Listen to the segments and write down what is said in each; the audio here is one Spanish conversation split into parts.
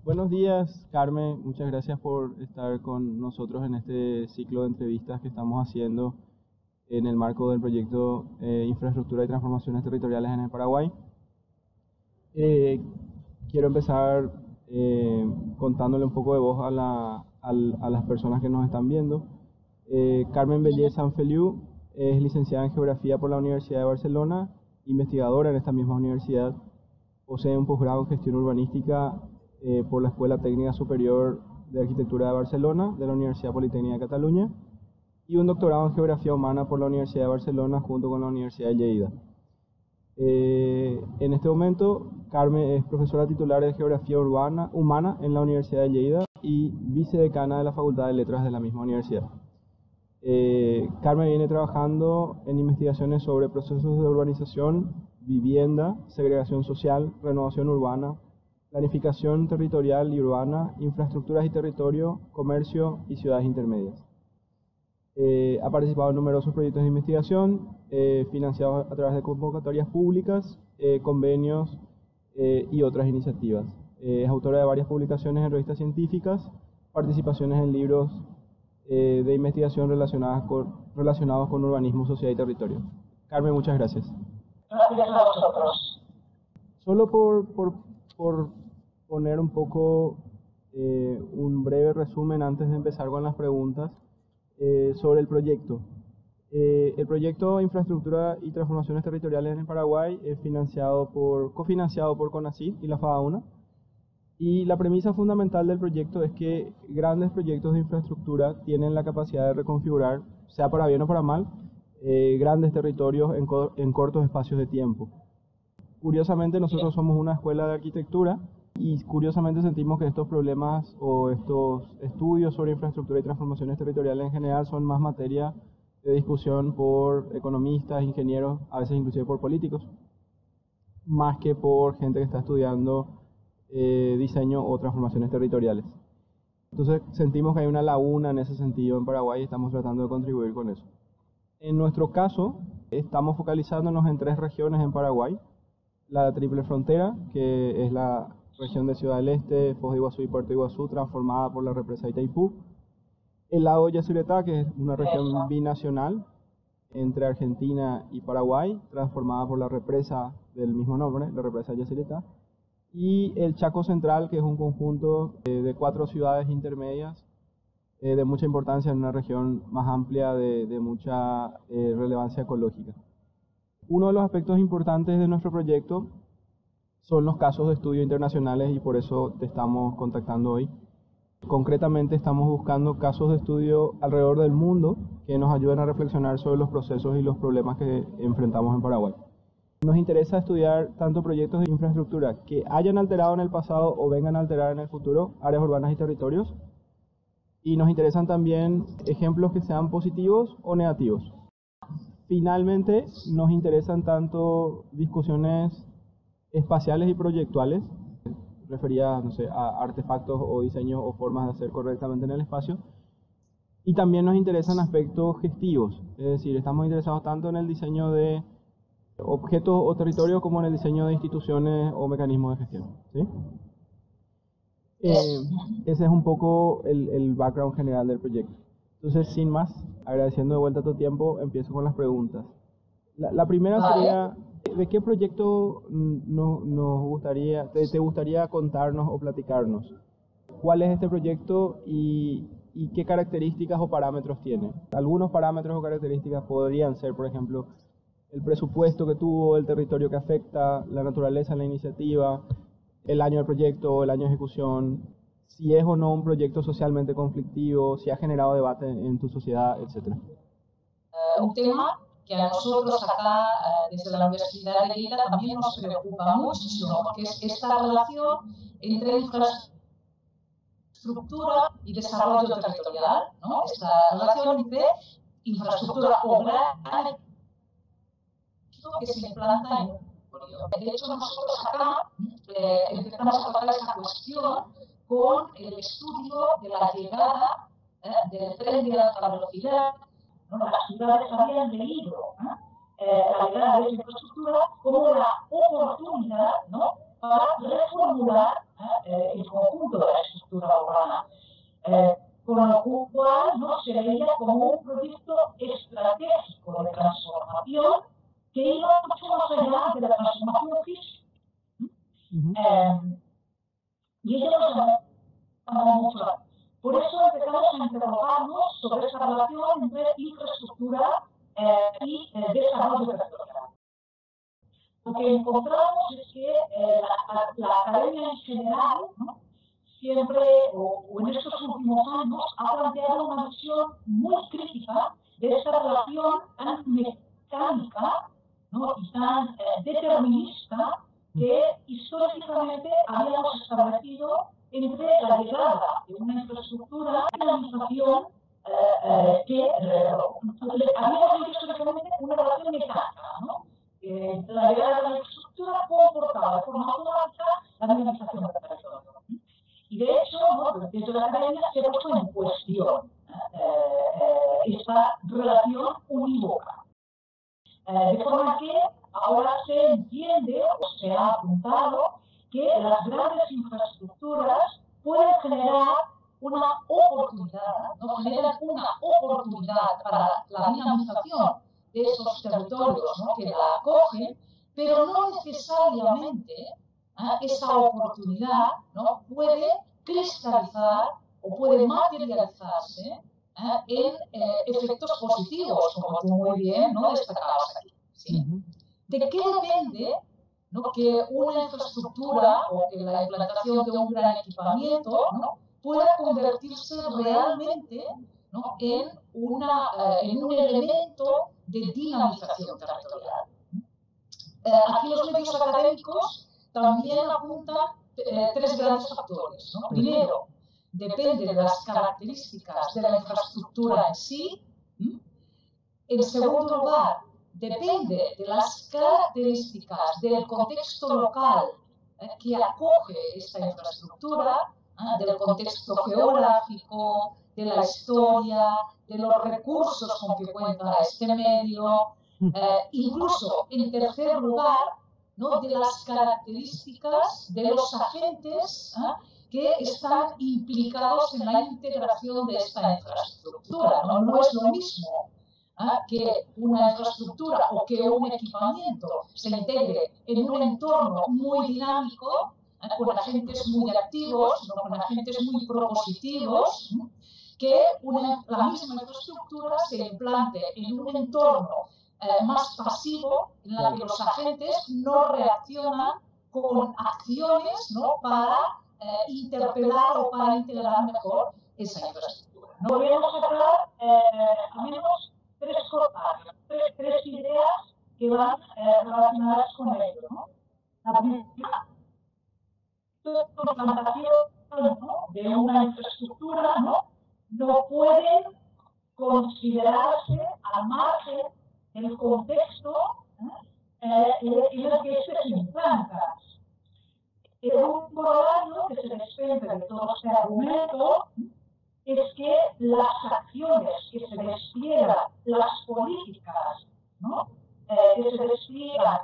Buenos días, Carmen. Muchas gracias por estar con nosotros en este ciclo de entrevistas que estamos haciendo en el marco del proyecto Infraestructura y Transformaciones Territoriales en el Paraguay. Quiero empezar contándole un poco de voz a las personas que nos están viendo. Carmen Bellé Sanfeliu es licenciada en Geografía por la Universidad de Barcelona, investigadora en esta misma universidad. Posee un posgrado en Gestión Urbanística por la Escuela Técnica Superior de Arquitectura de Barcelona, de la Universidad Politécnica de Cataluña, y un doctorado en Geografía Humana por la Universidad de Barcelona junto con la Universidad de Lleida. En este momento, Carmen es profesora titular de Geografía Humana en la Universidad de Lleida y vicedecana de la Facultad de Letras de la misma universidad. Carmen viene trabajando en investigaciones sobre procesos de urbanización, vivienda, segregación social, renovación urbana, planificación territorial y urbana, infraestructuras y territorio, comercio y ciudades intermedias. Ha participado en numerosos proyectos de investigación financiados a través de convocatorias públicas, convenios y otras iniciativas. Es autora de varias publicaciones en revistas científicas, participaciones en libros de investigación relacionados con urbanismo, sociedad y territorio. Carmen, muchas gracias. Gracias a vosotros. Solo por poner un poco un breve resumen antes de empezar con las preguntas sobre el proyecto. El proyecto Infraestructura y Transformaciones Territoriales en el Paraguay es cofinanciado por CONACYT y la FADAUNA. Y la premisa fundamental del proyecto es que grandes proyectos de infraestructura tienen la capacidad de reconfigurar, sea para bien o para mal, grandes territorios en cortos espacios de tiempo. Curiosamente, nosotros somos una escuela de arquitectura y curiosamente sentimos que estos problemas o estos estudios sobre infraestructura y transformaciones territoriales en general son más materia de discusión por economistas, ingenieros, a veces inclusive por políticos, más que por gente que está estudiando diseño o transformaciones territoriales. Entonces sentimos que hay una laguna en ese sentido en Paraguay y estamos tratando de contribuir con eso. En nuestro caso, estamos focalizándonos en 3 regiones en Paraguay. La Triple Frontera, que es la región de Ciudad del Este, Foz de Iguazú y Puerto Iguazú, transformada por la represa Itaipú. El lago Yacyretá, que es una región binacional entre Argentina y Paraguay, transformada por la represa del mismo nombre, la represa Yacyretá. Y el Chaco Central, que es un conjunto de 4 ciudades intermedias de mucha importancia en una región más amplia de mucha relevancia ecológica. Uno de los aspectos importantes de nuestro proyecto son los casos de estudio internacionales y por eso te estamos contactando hoy. Concretamente estamos buscando casos de estudio alrededor del mundo que nos ayuden a reflexionar sobre los procesos y los problemas que enfrentamos en Paraguay. Nos interesa estudiar tanto proyectos de infraestructura que hayan alterado en el pasado o vengan a alterar en el futuro áreas urbanas y territorios. Y nos interesan también ejemplos que sean positivos o negativos. Finalmente, nos interesan tanto discusiones espaciales y proyectuales, referidas, no sé, a artefactos o diseños o formas de hacer correctamente en el espacio. Y también nos interesan aspectos gestivos, es decir, estamos interesados tanto en el diseño de objetos o territorios como en el diseño de instituciones o mecanismos de gestión, ¿sí? Ese es un poco el background general del proyecto. Entonces, sin más, agradeciendo de vuelta tu tiempo, empiezo con las preguntas. La primera sería, ¿de qué proyecto te gustaría contarnos o platicarnos? ¿Cuál es este proyecto y qué características o parámetros tiene? Algunos parámetros o características podrían ser, por ejemplo, el presupuesto que tuvo, el territorio que afecta, la naturaleza de la iniciativa, el año del proyecto, el año de ejecución, si es o no un proyecto socialmente conflictivo, si ha generado debate en tu sociedad, etc. Un tema que a nosotros acá, desde la Universidad de Lleida, también nos preocupa muchísimo, porque es esta relación entre infraestructura y desarrollo territorial, ¿no? Esta relación entre infraestructura obrera que se implanta en un territorio. De hecho, nosotros acá empezamos a tratar esta cuestión con el estudio de la llegada del tren de alta velocidad. ¿No? Las ciudades habían leído la llegada de esta infraestructura como la oportunidad, ¿no?, para reformular el conjunto de la estructura urbana. Con lo cual, ¿no?, se veía como un proyecto estratégico de transformación que iba mucho más allá de la transformación física. Y ello nos llamó mucho. Por eso empezamos a interrogarnos sobre esa relación entre infraestructura y desarrollo territorial. Lo que encontramos es que la academia en general, ¿no?, siempre, o en estos últimos años, ha planteado una visión muy crítica de esta relación tan mecánica, ¿no?, y tan determinista que históricamente habíamos establecido entre la llegada de una infraestructura y la administración que habíamos visto históricamente una relación mecánica, ¿no? La llegada de la infraestructura comportaba de forma automática la dinamización del territorio. Y de hecho, ¿no?, desde la academia se ha puesto en cuestión esta relación unívoca. De forma que ahora se entiende o se ha apuntado que las grandes infraestructuras pueden generar una oportunidad, ¿no?, generan una oportunidad para la dinamización de esos territorios, ¿no?, que la acogen, pero no necesariamente esa oportunidad, ¿no?, puede cristalizar o puede materializarse en efectos positivos, como tú muy bien, ¿no?, destacabas aquí, ¿sí? ¿De qué depende, ¿no?, que una infraestructura o que la implantación de un gran equipamiento, ¿no?, pueda convertirse realmente, ¿no?, en un elemento de dinamización territorial? Aquí los medios académicos también apuntan tres grandes factores, ¿no? Primero, depende de las características de la infraestructura en sí. En segundo lugar, depende de las características del contexto local que acoge esta infraestructura, del contexto geográfico, de la historia, de los recursos con que cuenta este medio, incluso, en tercer lugar, ¿no?, de las características de los agentes que están implicados en la integración de esta infraestructura. No es lo mismo que una infraestructura o que un equipamiento se integre en un entorno muy dinámico, con agentes muy activos, ¿no?, con agentes muy propositivos, ¿no?, que la misma infraestructura se implante en un entorno más pasivo, en la que los agentes no reaccionan con acciones, ¿no?, para interpelar o para integrar mejor esa infraestructura, ¿no? Podríamos sacar al menos tres ideas que van relacionadas con ello, ¿no? La primera, la implantación, ¿no?, de una infraestructura, no pueden considerarse al margen del contexto en el que se implanta. Un corolario que se desprende de todo este argumento es que las acciones que se despliegan, las políticas, ¿no?, que se despliegan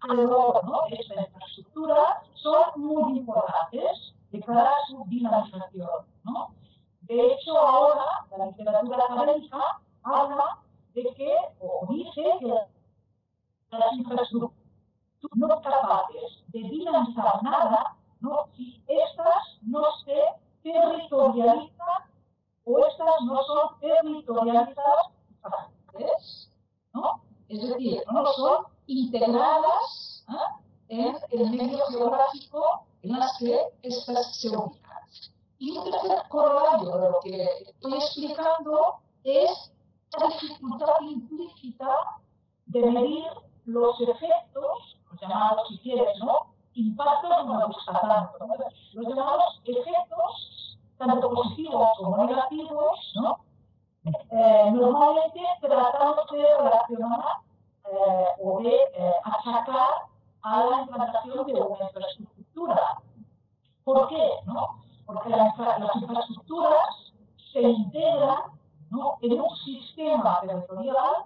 alrededor, ¿no?, de esta infraestructura son muy importantes de cara a su dinamización, ¿no? De hecho, ahora la literatura académica habla de que, o dice que las infraestructuras no son capaces de dinamizar nada, ¿no?, si estas no se territorializan o estas no son territorializadas, ¿no? Es decir, no son integradas en el medio geográfico en las que estas se ubican. Y un tercer corolario de lo que estoy explicando es la dificultad implícita de medir los efectos, los llamados, si quieres, ¿no?, impactos, no me gusta tanto, ¿no?, los llamados efectos, tanto positivos como negativos, ¿no?, normalmente tratamos de relacionar o de achacar a la implantación de una infraestructura. ¿Por qué? ¿No? Porque las infraestructuras se integran, ¿no?, en un sistema territorial,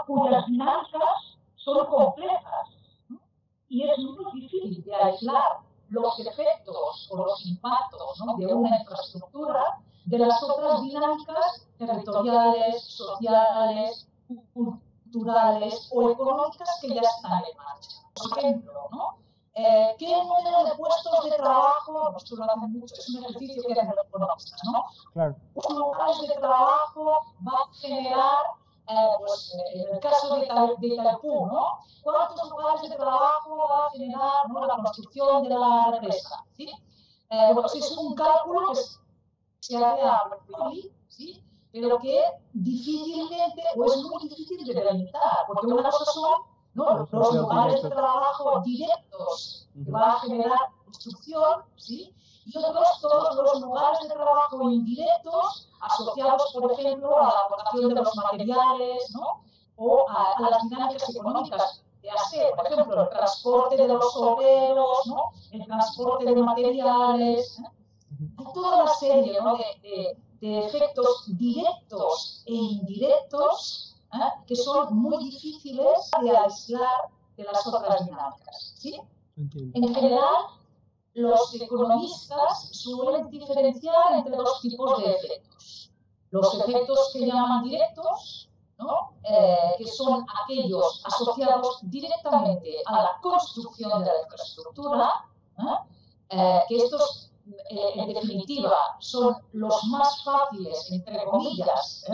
cuyas dinámicas son complejas, ¿no?, y es muy difícil de aislar los efectos o los impactos, ¿no?, de una infraestructura de las otras dinámicas territoriales, sociales, culturales o económicas que ya están en marcha. Por ejemplo, ¿no?, ¿qué número de puestos de trabajo? Esto lo hacen mucho, es un ejercicio que hacen los economistas, ¿no? Claro. ¿Cuántos lugares de trabajo va a generar, pues, en el caso de Itaipú, ¿no?, cuántos lugares de trabajo va a generar, ¿no?, la construcción de la represa? ¿Sí? Bueno, pues es un cálculo que se hace a priori, ¿sí?, pero que difícilmente, o es muy difícil de delimitar, porque una cosa son, ¿no?, los lugares de trabajo directos que va a generar construcción, ¿sí?, y otros todos los lugares de trabajo indirectos asociados, por ejemplo, a la aportación de los materiales, ¿no?, o a las dinámicas económicas de hacer, por ejemplo, el transporte de los obreros, ¿no?, el transporte de materiales. Hay toda una serie, ¿no?, de efectos directos e indirectos, que son muy difíciles de aislar de las otras dinámicas, ¿sí? En general, los economistas suelen diferenciar entre dos tipos de efectos. Los efectos que llaman directos, ¿no?, que son aquellos asociados directamente a la construcción de la infraestructura, que estos, en definitiva, son los más fáciles, entre comillas,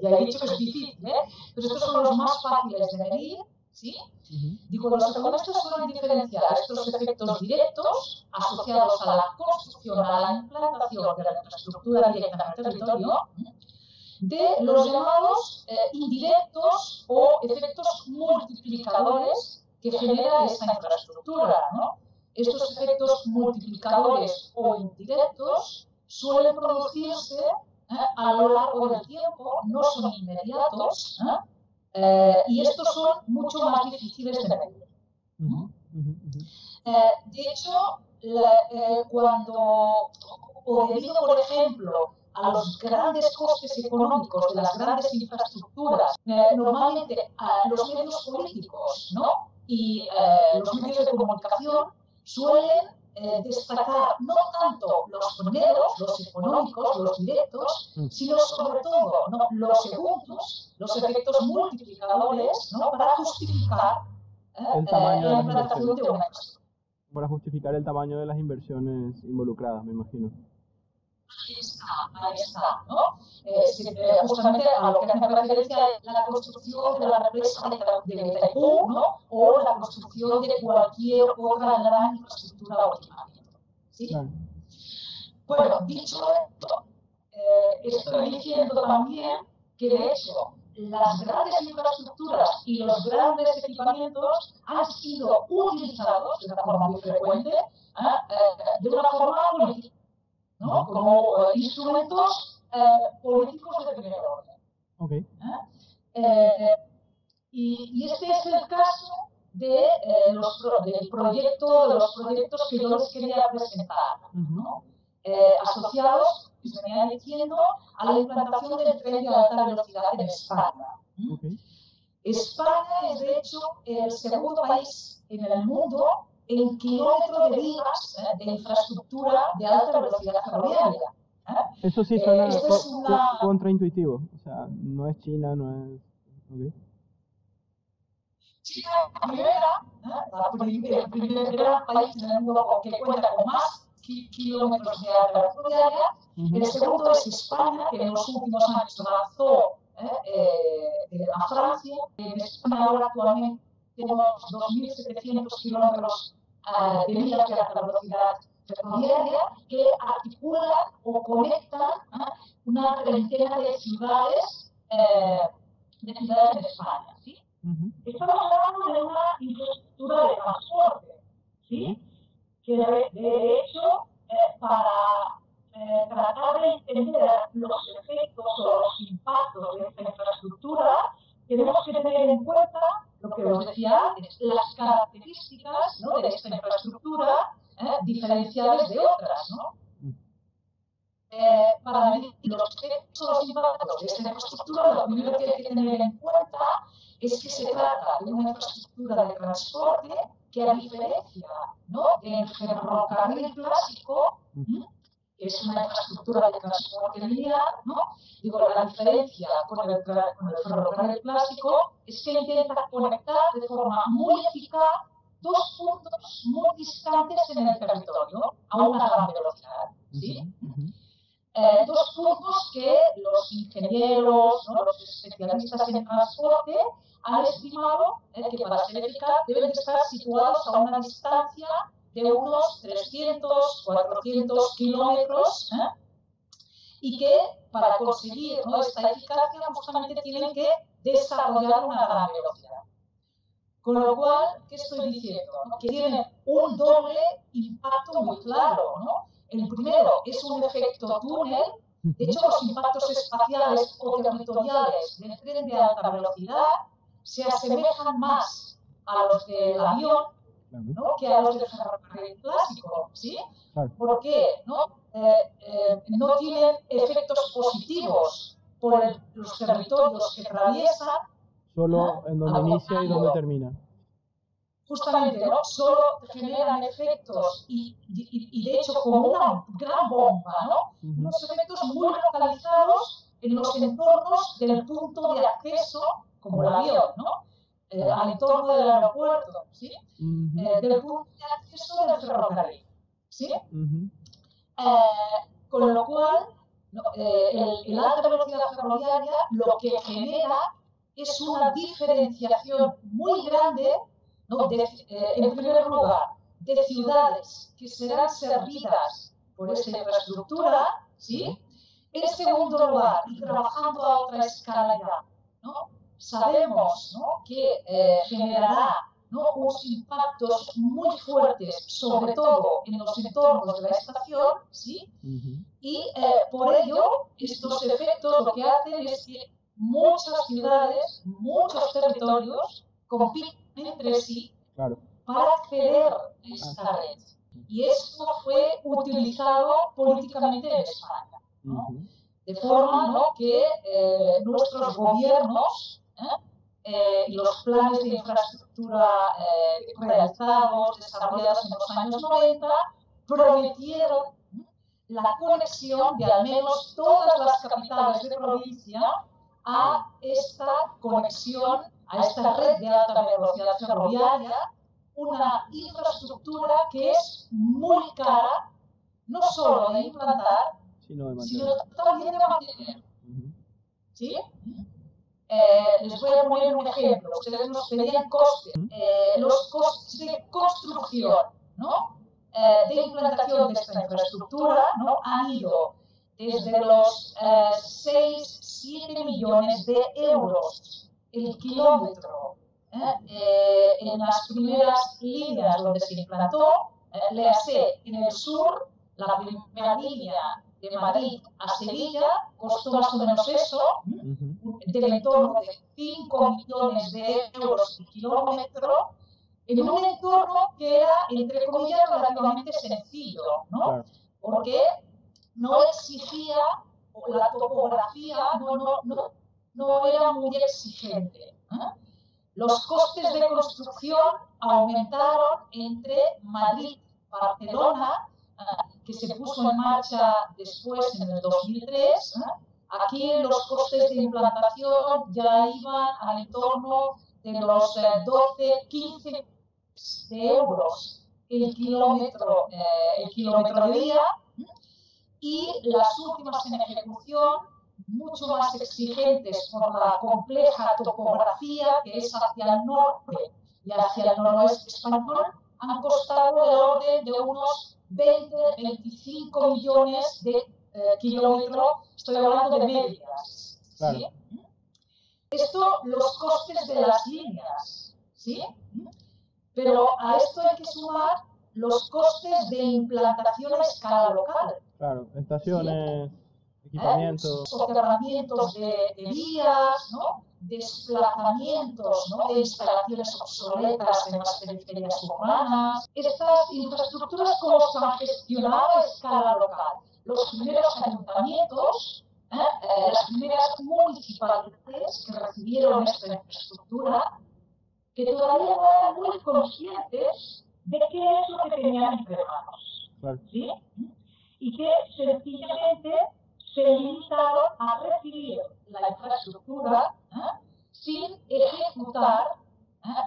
ya he dicho que es difícil, pero estos son los más fáciles de medir, ¿sí? Digo, los economistas suelen diferenciar estos efectos directos asociados a la construcción, a la implantación de la infraestructura directa en el territorio, de los llamados indirectos o efectos multiplicadores que genera esa infraestructura, ¿no? Estos efectos multiplicadores o indirectos suelen producirse a lo largo del tiempo, no son inmediatos, y estos son mucho más difíciles de medir. De hecho, debido, por ejemplo, a los grandes costes económicos de las grandes infraestructuras, normalmente los medios políticos, ¿no?, y los medios de comunicación suelen destacar no tanto los primeros, los económicos, los directos, sino sobre todo, ¿no?, los segundos, los efectos multiplicadores, ¿no?, para justificar el tamaño la implantación de una infraestructura. Para justificar el tamaño de las inversiones involucradas, me imagino. Ahí está, ¿no? Justamente a lo que hace referencia es la construcción de la represa de Itaipú, ¿no?, o la construcción de cualquier otra gran infraestructura o equipamiento, ¿sí? Claro. Bueno, dicho esto, estoy diciendo también que, de hecho, las grandes infraestructuras y los grandes equipamientos han sido utilizados de una forma muy frecuente, de una forma política, ¿no?, como instrumentos políticos de primer orden. Okay. Y este es el caso de los proyectos que yo les quería presentar, ¿no?, asociados, que se venían diciendo, a la implantación del tren de alta velocidad en España. Okay. España es, de hecho, el segundo país en el mundo en kilómetro de vigas de infraestructura de alta velocidad ferroviaria. Eso sí suena contraintuitivo. O sea, no es China, no es... Okay. China el primer gran país en el mundo que cuenta con más kilómetros de alta velocidad ferroviaria. El segundo es España, que en los últimos años avanzó a Francia. En España ahora actualmente tenemos 2.700 kilómetros de vías de alta velocidad ferroviaria que articulan o conectan una treintena de ciudades en España, ¿sí? Estamos hablando de una infraestructura de transporte, ¿sí?, que de hecho, para tratar de entender los efectos o los impactos de esta infraestructura, tenemos que tener en cuenta lo que os decía antes, las características, ¿no?, de esta infraestructura diferenciales de otras, ¿no? Para medir los efectos o los impactos de esta infraestructura, lo primero que hay que tener en cuenta es que se trata de una infraestructura de transporte que a diferencia, ¿no?, del ferrocarril clásico, que es una infraestructura de transporte lineal, ¿no?, digo, la diferencia con el ferrocarril clásico es que intenta conectar de forma muy eficaz dos puntos muy distantes en el territorio a una gran velocidad, ¿sí? Dos puntos que los ingenieros, ¿no?, los especialistas en transporte han estimado que para ser eficaz deben estar situados a una distancia de unos 300, 400 kilómetros, y que para conseguir, ¿no?, esta eficacia justamente tienen que desarrollar una gran velocidad. Con lo cual, ¿qué estoy diciendo? Que tienen un doble impacto muy claro, ¿no? El primero es un efecto túnel. De hecho, los impactos espaciales o territoriales del tren de alta velocidad se asemejan más a los del avión, ¿no?, que a los del ferrocarril clásico, ¿sí? ¿Por qué? ¿No? No tienen efectos positivos por los territorios que atraviesan. Solo en donde inicia y donde termina. Justamente, ¿no?, solo generan efectos y de hecho como una gran bomba, ¿no?, unos efectos muy localizados en los entornos del punto de acceso, como el avión, ¿no?, al entorno del aeropuerto, ¿sí? Del punto de acceso del ferrocarril, ¿sí? Con lo cual, ¿no?, el alta velocidad ferroviaria lo que genera es una diferenciación muy grande, ¿no?, en primer lugar, de ciudades que serán servidas por esa infraestructura, ¿sí? En segundo lugar, y trabajando a otra escala ya, ¿no?, sabemos, ¿no?, que generará, ¿no?, unos impactos muy fuertes, sobre todo en los entornos de la estación, ¿sí? Y por ello, estos efectos lo que hacen es que muchas ciudades, muchos territorios compiten entre sí para acceder a esta red. Y esto fue utilizado políticamente en España, ¿no? De forma, ¿no?, que nuestros gobiernos y los planes de infraestructura realizados, desarrollados en los años 90, prometieron la conexión de al menos todas las capitales de provincia a esta conexión, a esta red de alta velocidad ferroviaria, una infraestructura que es muy cara, no solo de implantar, sino también de mantener. ¿Sí? Les voy a poner un ejemplo. Ustedes nos pedían costes. Los costes de construcción, ¿no?, de implantación de esta infraestructura, ¿no?, han ido desde los 6, 7 millones de euros el kilómetro en las primeras líneas donde se implantó. Léase, en el sur, la primera línea de Madrid a Sevilla costó más o menos eso, del entorno de 5 millones de euros el kilómetro, en un entorno que era, entre comillas, relativamente sencillo, ¿no? Porque no exigía, la topografía no era muy exigente. Los costes de construcción aumentaron entre Madrid y Barcelona, que se puso en marcha después en el 2003. Aquí los costes de implantación ya iban al entorno de los 12, 15 de euros el kilómetro de día, y las últimas en ejecución, mucho más exigentes por la compleja topografía que es hacia el norte y hacia el noroeste español, han costado del orden de unos 20, 25 millones de kilómetros, estoy hablando de medias, ¿sí? Esto, los costes de las líneas, ¿sí? Pero a esto hay que sumar los costes de implantación a escala local. Claro, estaciones, equipamientos. Soterramientos de vías, ¿no?, desplazamientos, ¿no?, de instalaciones obsoletas en las periferias urbanas. Estas infraestructuras, ¿cómo se han gestionado a escala local? Los primeros ayuntamientos, las primeras municipalidades que recibieron esta infraestructura, que todavía no eran muy conscientes de qué es lo que tenían entre manos. Claro. ¿Sí? Y que sencillamente se limitaron a recibir la infraestructura sin ejecutar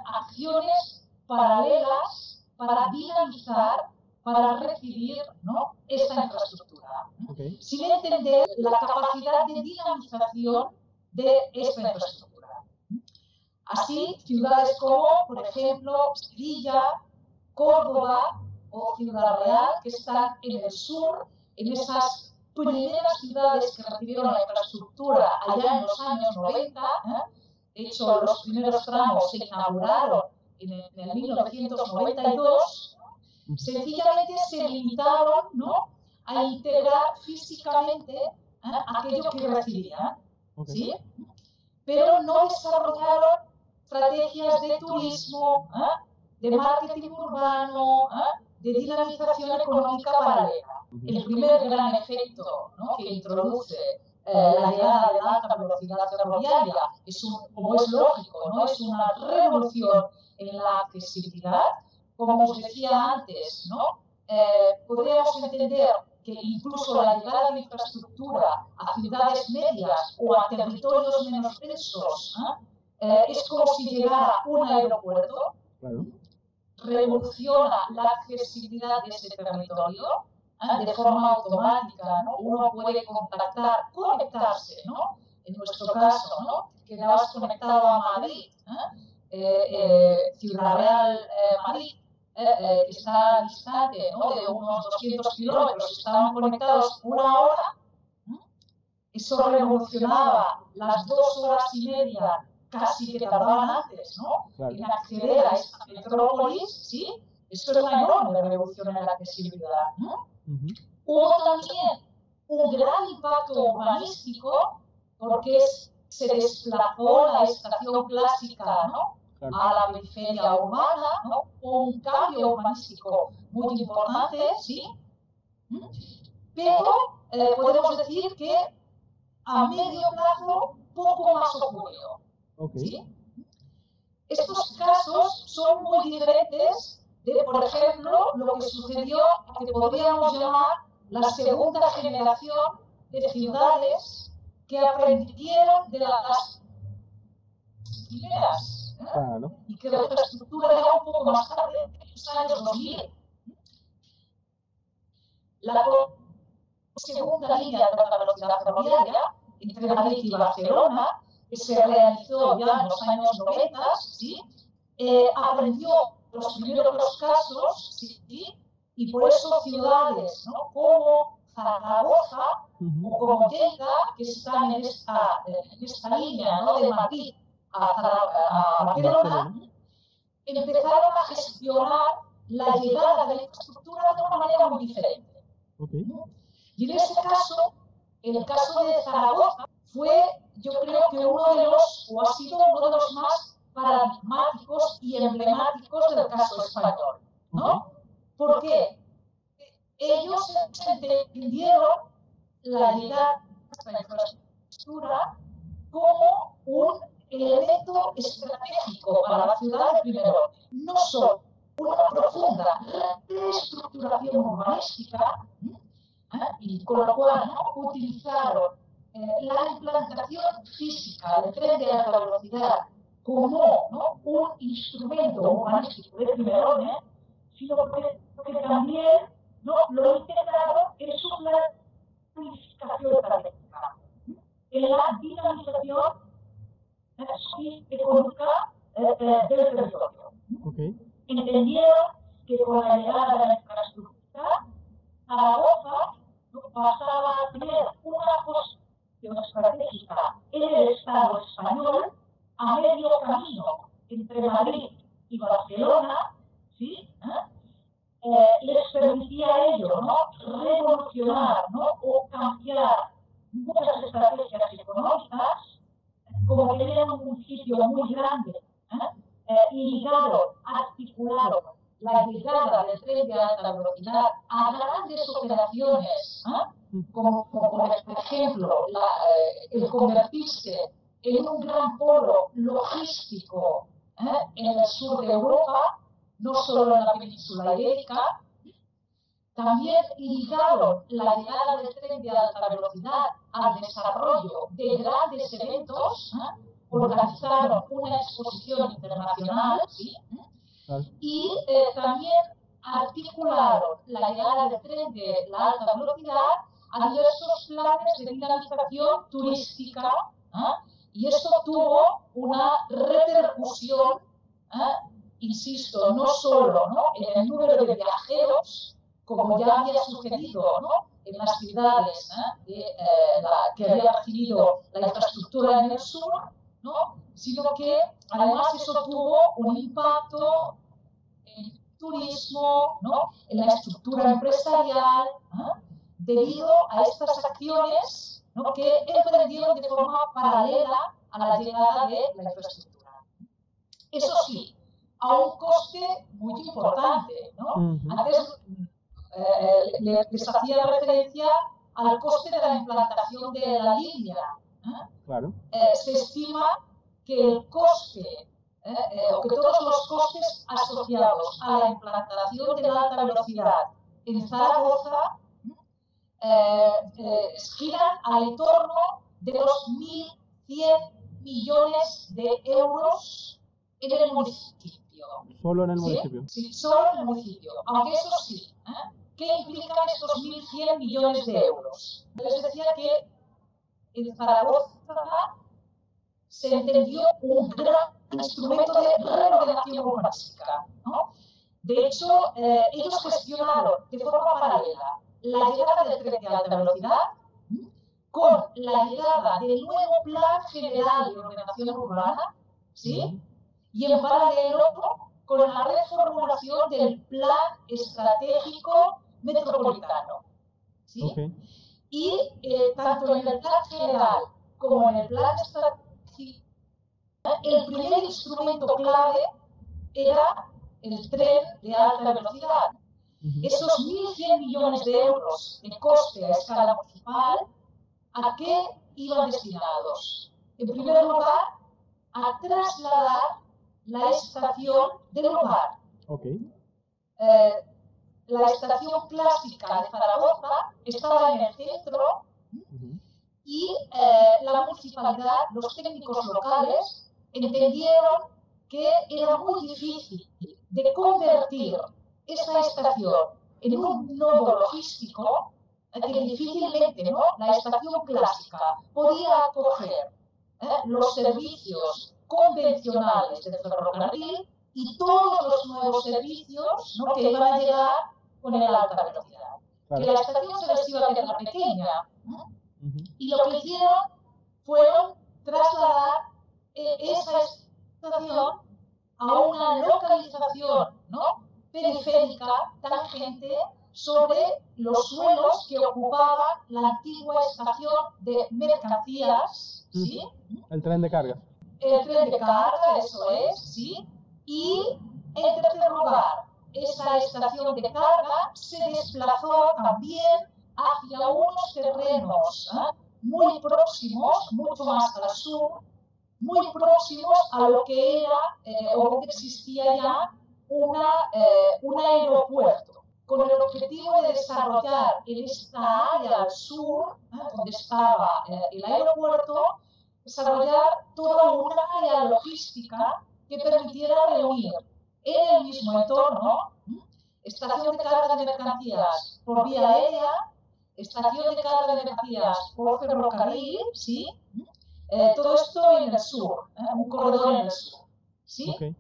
acciones paralelas para dinamizar, para recibir, ¿no?, esa infraestructura, Okay. sin entender la capacidad de dinamización de esta infraestructura. Así, ciudades como, por ejemplo, Sevilla, Córdoba o Ciudad Real, que están en el sur, en esas primeras ciudades que recibieron la infraestructura allá en los años 90, de hecho, los primeros tramos se inauguraron en el 1992, sencillamente se limitaron, ¿no?, a integrar físicamente aquello que recibían, Okay. ¿sí? Pero no desarrollaron estrategias de turismo, de marketing urbano, de dinamización económica paralela. El primer gran efecto, ¿no?, que introduce la llegada de la alta velocidad ferroviaria como es lógico, ¿no?, es una revolución en la accesibilidad. Como os decía antes, ¿no?, podríamos entender que incluso la llegada de infraestructura a ciudades medias o a territorios menos densos es como si llegara un aeropuerto. Claro. Revoluciona la accesibilidad de ese territorio de forma automática, ¿no? Uno puede conectarse, ¿no? En nuestro caso, ¿no?, quedabas conectado a Madrid, Ciudad Real, Madrid, que está distante, ¿no?, de unos 200 kilómetros, estaban conectados una hora. Eso revolucionaba las 2 horas y media casi que tardaban antes, ¿no?, Claro. en acceder a esta metrópolis, ¿sí? Esto es una enorme revolución en la accesibilidad, ¿no? Hubo también un gran impacto urbanístico porque se desplazó la estación clásica, ¿no?, Claro. a la periferia urbana, ¿no?, un cambio urbanístico muy importante, ¿sí? Pero podemos decir que a medio plazo poco más ocurrió. Okay. ¿Sí? Estos casos son muy diferentes de, por ejemplo, lo que sucedió a que podríamos llamar la segunda generación de ciudades que aprendieron de las primeras, Claro. y que la infraestructura llegó un poco más tarde, en los años 2000. La segunda línea de alta velocidad ferroviaria entre Madrid y Barcelona, que se realizó ya en los años 90, ¿sí?, aprendió los primeros casos, ¿sí?, y por eso ciudades, ¿no?, como Zaragoza o como Lleida, que están en esta línea, ¿no?, de Madrid a Barcelona, empezaron a gestionar la llegada de la infraestructura de una manera muy diferente. Okay. Y en ese caso, en el caso de Zaragoza, fue, yo creo que ha sido uno de los más paradigmáticos y emblemáticos del caso español, ¿no? Porque ellos entendieron la llegada de esta infraestructura como un elemento estratégico para la ciudad de primer orden. No solo una profunda reestructuración urbanística, y con lo cual, ¿no?, utilizaron la implantación física del tren de alta velocidad como, ¿no?, un instrumento urbanístico de primer orden, sino que también, ¿no?, lo integraron en su planificación estratégica, en la dinamización económica del territorio. Okay. Entendieron que con la llegada de la infraestructura, Zaragoza pasaba a tener una posición estratégica en el Estado español a medio camino entre Madrid y Barcelona, ¿sí? Les permitía a ellos, ¿no?, revolucionar, ¿no?, o cambiar muchas estrategias económicas, como tenían un municipio muy grande, y ligaron, articularon la llegada del tren de alta velocidad a grandes operaciones, como por ejemplo el convertirse en un gran polo logístico en el sur de Europa, no solo en la península ibérica. También ligaron la llegada del tren de alta velocidad al desarrollo de grandes eventos, organizaron una exposición internacional, ¿sí? Y también articularon la llegada del tren de la alta velocidad a diversos planes de dinamización turística, y esto tuvo una repercusión, insisto, no solo en el número de viajeros, como ya había sucedido en las ciudades que había recibido la infraestructura en el sur, sino que además eso tuvo un impacto en el turismo, en la estructura empresarial, debido a estas acciones que emprendieron de forma paralela a la llegada de la infraestructura. Eso sí, a un coste muy importante, Antes les hacía referencia al coste de la implantación de la línea. Claro. Se estima que el coste, o que todos los costes asociados a la implantación de la alta velocidad en Zaragoza giran al entorno de los 1.100 millones de euros en el municipio. ¿Solo en el municipio? Sí, solo en el municipio. Aunque eso sí, ¿qué implican estos 1.100 millones de euros? Les decía que en Zaragoza se entendió un gran instrumento de reordenación urbanística. De hecho, ellos gestionaron de forma paralela la llegada del tren de alta velocidad con la llegada del nuevo Plan General de Ordenación Urbana, ¿sí? Y en paralelo con la reformulación del Plan Estratégico Metropolitano, ¿sí? Okay. Y tanto en el Plan General como en el Plan Estratégico, el primer instrumento clave era el tren de alta velocidad. Esos 1.100 millones de euros de coste a escala municipal, ¿a qué iban destinados? En primer lugar, a trasladar la estación del lugar. Okay. La estación clásica de Zaragoza estaba en el centro y la municipalidad, los técnicos locales, entendieron que era muy difícil de convertir esa estación en un nodo logístico, que difícilmente la estación clásica podía acoger los servicios convencionales del ferrocarril y todos los nuevos servicios que iban a llegar con el alta velocidad. Claro. Que la estación se les iba a quedar pequeña. Y lo que hicieron fueron trasladar esa estación a una localización periférica, tangente, sobre los suelos que ocupaba la antigua estación de mercancías, ¿sí? El tren de carga. El tren de carga, eso es, ¿sí? Y, en tercer lugar, esa estación de carga se desplazó también hacia unos terrenos muy próximos, mucho más al sur, muy próximos a lo que era, o donde existía ya, un aeropuerto, con el objetivo de desarrollar en esta área al sur, donde estaba el aeropuerto, desarrollar toda una área logística que permitiera reunir en el mismo entorno estación de carga de mercancías por vía aérea, estación de carga de mercancías por ferrocarril, ¿sí? Todo esto en el sur, un corredor en el sur, ¿sí? Okay.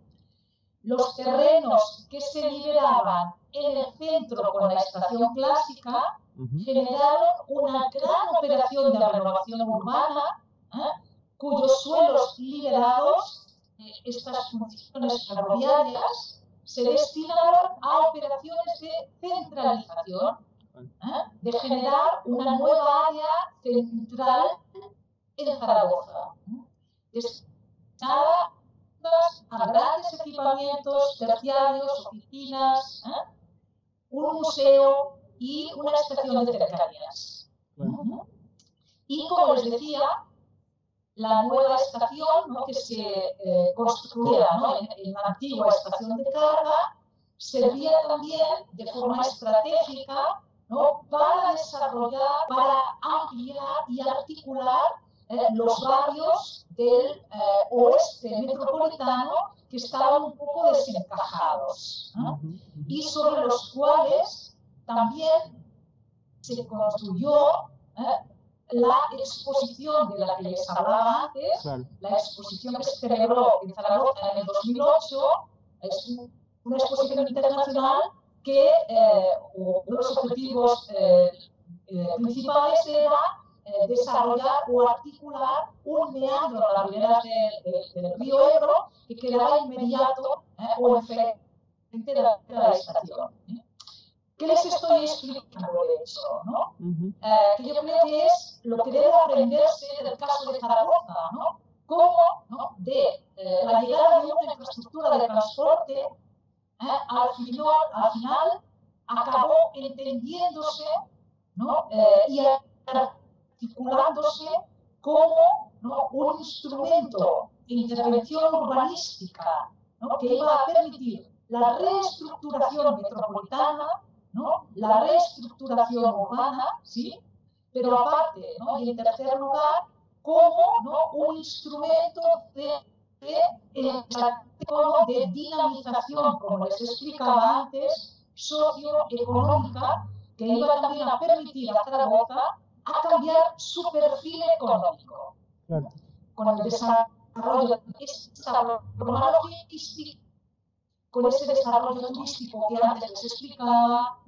Los terrenos que se liberaban en el centro con la estación clásica generaron una gran operación de renovación urbana, cuyos suelos liberados, estas funciones ferroviarias, se destinaron a operaciones de centralización, de generar una nueva área central en Zaragoza, destinada a grandes equipamientos terciarios, oficinas, un museo y una estación de cercanías. Y como les decía, la nueva estación, ¿no?, que se construía, ¿no?, en la antigua estación de carga, servía también de forma estratégica, ¿no?, para desarrollar, para ampliar y articular los barrios del oeste metropolitano que estaban un poco desencajados, ¿no?, y sobre los cuales también se construyó la exposición de la que les hablaba antes, claro. la exposición que se celebró en Zaragoza en el 2008, es una exposición internacional que uno de los objetivos principales era desarrollar o articular un meandro a las riberas del río Ebro que quedaba inmediato o enfrente de la estación. ¿Qué les estoy explicando de eso, no? Que yo creo que es lo que debe aprenderse del caso de Zaragoza, ¿no? Cómo, ¿no?, de la llegada de una infraestructura de transporte al final acabó entendiéndose, ¿no?, y articulándose como, ¿no?, un instrumento de intervención urbanística, ¿no?, que iba a permitir la reestructuración metropolitana, ¿no?, la reestructuración urbana, ¿sí?, pero aparte, ¿no?, y en tercer lugar, como, ¿no?, un instrumento de dinamización, como les explicaba antes, socioeconómica, que iba también a permitir a Zaragoza a cambiar su perfil económico. Claro. Con el desarrollo de esta programa logística, con ese desarrollo turístico que antes les explicaba,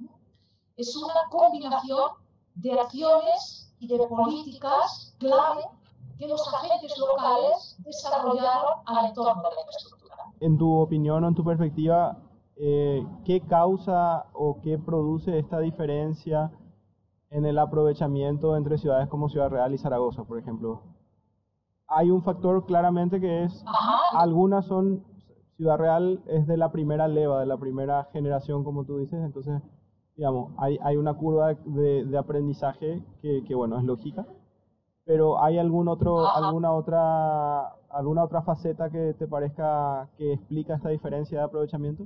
es una combinación de acciones y de políticas clave que los agentes locales desarrollaron al entorno de la infraestructura. En tu opinión o en tu perspectiva, ¿qué causa o qué produce esta diferencia en el aprovechamiento entre ciudades como Ciudad Real y Zaragoza, por ejemplo? Hay un factor claramente que es, algunas son, Ciudad Real es de la primera leva, de la primera generación, como tú dices, entonces, digamos, hay una curva de aprendizaje que, bueno, es lógica, pero ¿hay alguna otra faceta que te parezca que explica esta diferencia de aprovechamiento?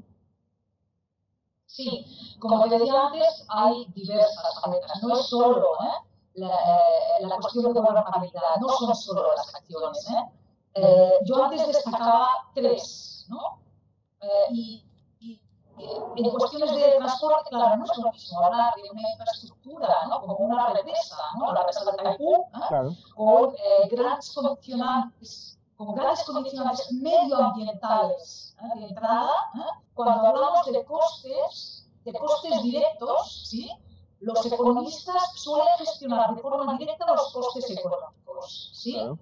Sí, como te decía antes, hay diversas facetas, no es solo la cuestión de gobernabilidad, no son solo las acciones. Yo antes destacaba tres, ¿no? Y en cuestiones de transporte, claro, no es lo mismo hablar de una infraestructura, ¿no?, como una represa, ¿no?, la represa de Taipú, Claro. con grandes condicionantes medioambientales de entrada. Cuando hablamos de costes directos, ¿sí?, los economistas suelen gestionar de forma directa los costes económicos, ¿sí? Claro.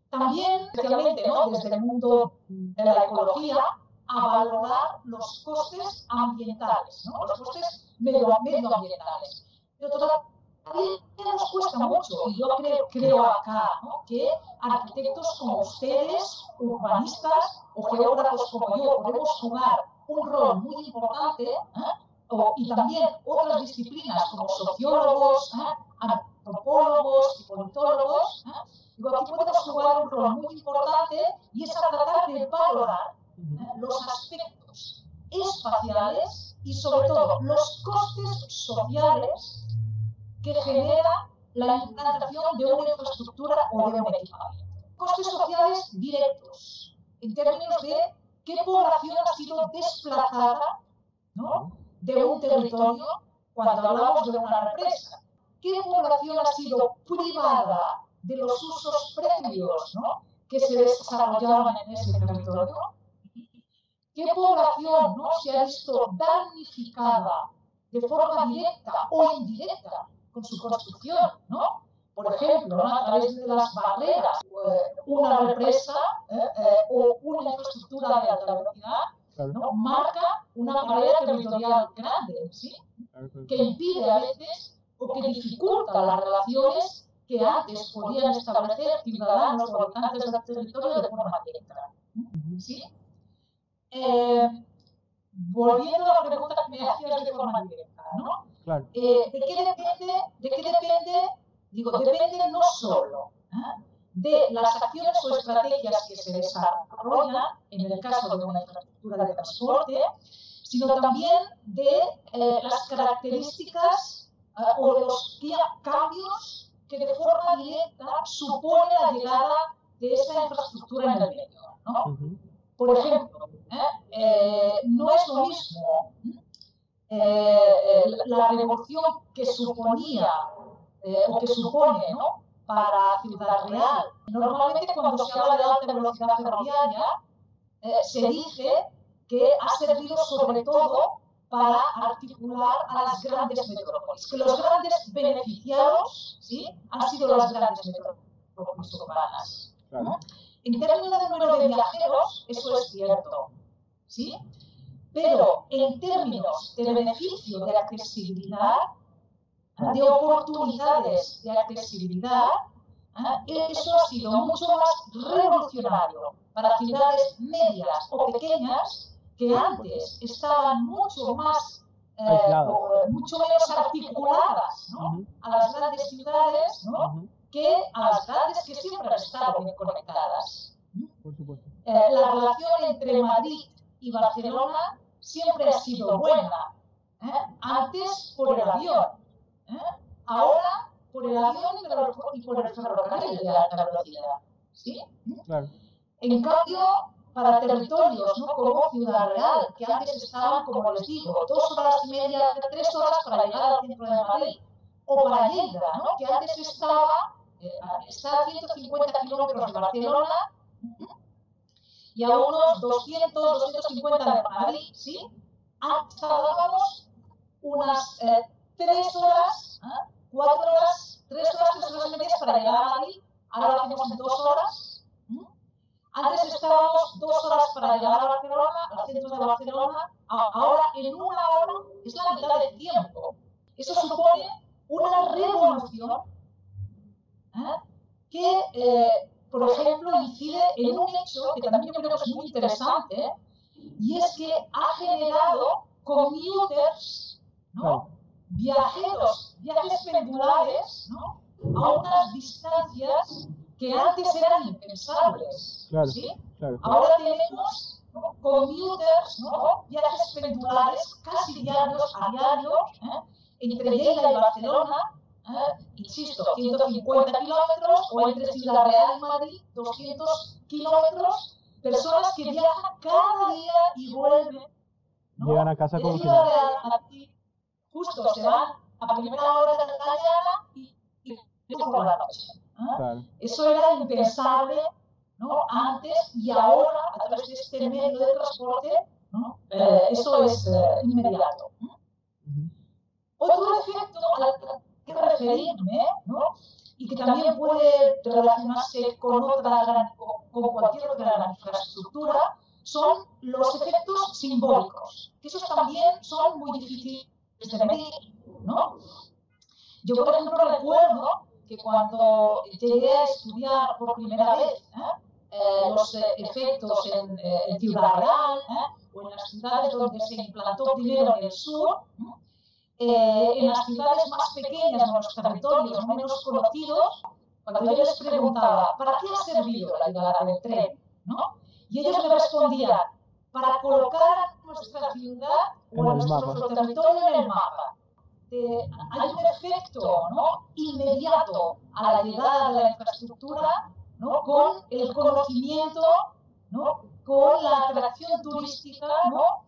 También, especialmente, ¿no?, desde el mundo de la ecología, a valorar los costes ambientales, ¿no?, los costes medioambientales. Pero todavía nos cuesta mucho, y yo creo acá, ¿no?, que arquitectos como ustedes, urbanistas o geógrafos como yo, podemos jugar un rol muy importante, y también otras disciplinas como sociólogos, antropólogos y politólogos. Aquí podemos jugar un rol muy importante y es a tratar de valorar los aspectos espaciales y sobre todo los costes sociales que genera la implantación de una infraestructura o de un equipamiento. Costes sociales directos, en términos de qué población ha sido desplazada, ¿no?, de un territorio cuando hablamos de una represa. ¿Qué población ha sido privada de los usos previos, ¿no?, que se desarrollaban en ese territorio? ¿Qué población, ¿no?, se ha visto damnificada de forma directa o indirecta con su construcción, ¿no? Por ejemplo, ¿no?, a través de las barreras, una represa o una infraestructura de alta velocidad, ¿no?, marca una barrera territorial grande, ¿sí?, que impide a veces o que dificulta las relaciones que antes podían establecer ciudadanos o habitantes del territorio de forma directa, ¿sí? Volviendo a la pregunta que me hacías de forma directa, ¿no? Claro. ¿De qué depende? Digo, depende no solo de las acciones o estrategias que se desarrollan en el caso de una infraestructura de transporte, sino también de las características o de los cambios que de forma directa supone la llegada de esa infraestructura en el medio, ¿no? Por ejemplo, no es lo mismo la revolución que suponía o que supone, ¿no?, para Ciudad Real. Normalmente cuando se habla de alta velocidad ferroviaria se dice que ha servido sobre todo para articular a las grandes metrópolis, que los grandes beneficiados, ¿sí?, han sido las grandes metrópolis urbanas. Claro. En términos de número de viajeros, eso es cierto, ¿sí? Pero en términos de beneficio de accesibilidad, de oportunidades de accesibilidad, eso ha sido mucho más revolucionario para ciudades medias o pequeñas que antes estaban mucho más, mucho menos articuladas, ¿no?, a las grandes ciudades, ¿no?, que a las grandes que siempre han estado bien conectadas. Por supuesto. La relación entre Madrid y Barcelona siempre ha sido buena. Antes por el avión, ahora por el avión y por el ferrocarril de alta velocidad, ¿sí? Claro. En cambio, para territorios, ¿no?, como Ciudad Real, que antes estaban, como les digo, 2 horas y media, 3 horas para llegar al centro de Madrid, o para Lleida, ¿no?, que antes está a 150 kilómetros de Barcelona y a unos 200, 250 de Madrid, ¿sí? Antes tardábamos unas 3 horas, 4 horas, 3 horas, 3 horas y media para llegar a Madrid, ahora lo hacemos en 2 horas. Antes estábamos 2 horas para llegar a Barcelona, al centro de Barcelona, ahora en 1 hora es la mitad del tiempo. Eso supone una revolución que, por ejemplo, incide en un hecho que también yo creo que es muy interesante, y es que ha generado commuters, ¿no?, viajes pendulares, ¿no?, a unas distancias que antes eran impensables. Claro, ¿sí? claro. Ahora tenemos, ¿no?, commuters, ¿no?, viajes pendulares casi diarios, a diario, entre Lleida y Barcelona, insisto, 150 kilómetros, o entre Ciudad Real y Madrid, 200 kilómetros, personas que viajan cada día y vuelven, ¿no?, Llegan a casa de como si Ciudad nada. Real a Madrid, justo se van a primera hora de la mañana y por la noche. Claro. Eso era impensable, ¿no?, antes, y ahora, a través de este medio de transporte, ¿no?, eso es inmediato. Otro efecto al que referirme, ¿no?, y que también puede relacionarse con cualquier otra gran infraestructura, son los efectos simbólicos, que esos también son muy difíciles de medir, ¿no? Yo, por ejemplo, recuerdo que cuando llegué a estudiar por primera vez los efectos en Ciudad Real o en las ciudades donde se implantó primero en el sur, en las ciudades más pequeñas, en los territorios menos conocidos, cuando yo les preguntaba, ¿para qué ha servido la llegada del tren?, ¿no?, y ellos me respondían, para colocar nuestra ciudad o nuestro territorio en el mapa. Hay un efecto, ¿no?, inmediato a la llegada de la infraestructura, ¿no?, con el conocimiento, ¿no?, con la atracción turística, ¿no?,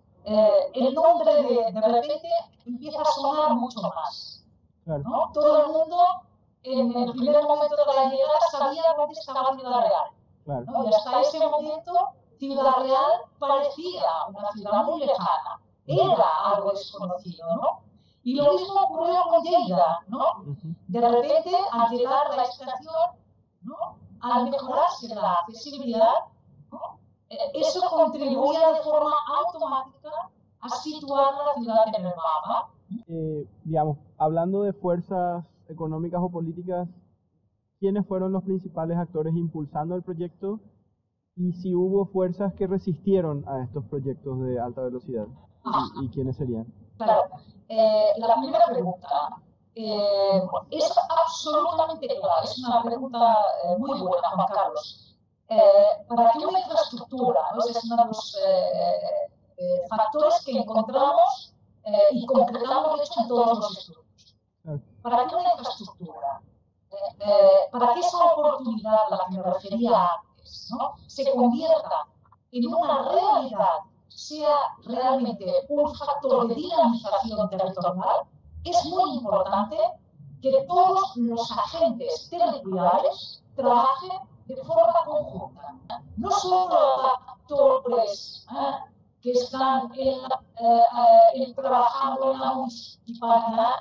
el nombre de repente empieza a sonar mucho más, ¿no? Todo el mundo en el primer momento de la llegada sabía dónde estaba Ciudad Real, ¿no? Y hasta ese momento Ciudad Real parecía una ciudad muy lejana, era algo desconocido, ¿no? Y lo mismo ocurrió con Lleida, ¿no? De repente, al llegar a la estación, ¿no?, al mejorarse la accesibilidad, ¿no?, eso contribuía de forma automática a situar la ciudad en el mapa. Digamos, hablando de fuerzas económicas o políticas, ¿quiénes fueron los principales actores impulsando el proyecto? Y si hubo fuerzas que resistieron a estos proyectos de alta velocidad, ¿y quiénes serían? Claro, la primera pregunta, es absolutamente clave. Es una pregunta muy buena, Juan Carlos. Para que una infraestructura, ¿no? Ese es uno de los factores que encontramos y concretamos, de hecho, en todos los estudios. Para que una infraestructura, para que esa oportunidad a la que me refería antes, ¿no? Se convierta en una realidad, sea realmente un factor de dinamización territorial, es muy importante que todos los agentes territoriales trabajen de forma conjunta. No solo los actores que están trabajando en la municipalidad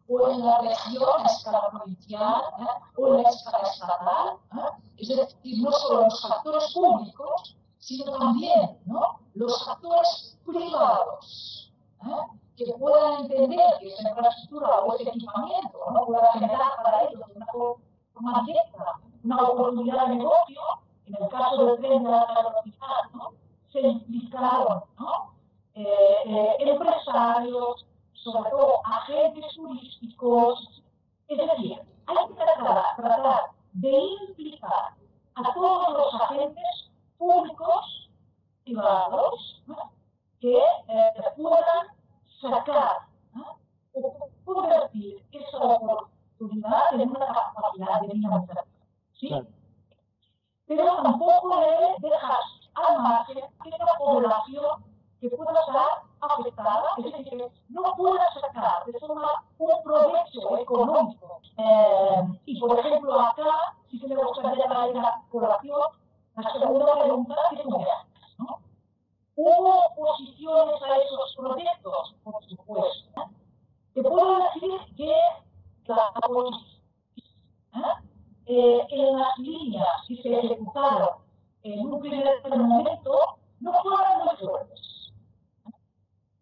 o en la región a escala provincial o en la escala estatal, es decir, no solo los actores públicos, sino también, ¿no?, los actores privados, que puedan entender que esa infraestructura o ese equipamiento, ¿no?, pueda generar para ellos de una forma directa una oportunidad de negocio. En el caso del tren de alta velocidad, ¿no?, se implicaron, ¿no?, empresarios, sobre todo agentes turísticos. Es decir, hay que tratar de implicar a todos los agentes públicos, privados, ¿no?, que puedan sacar, ¿no?, o convertir esa oportunidad en una capacidad de dinamización. ¿Sí? Claro. Pero tampoco debe dejar al margen esa población que pueda estar afectada, es decir, que no pueda sacar de forma un provecho económico. Y por ejemplo, acá sí que me gustaría traer a la colación la segunda pregunta que tú me haces, ¿no? ¿Hubo oposiciones a esos proyectos? Por supuesto. Te puedo decir que la oposición en las líneas que se ejecutaron en un primer momento no fueron muy fuertes,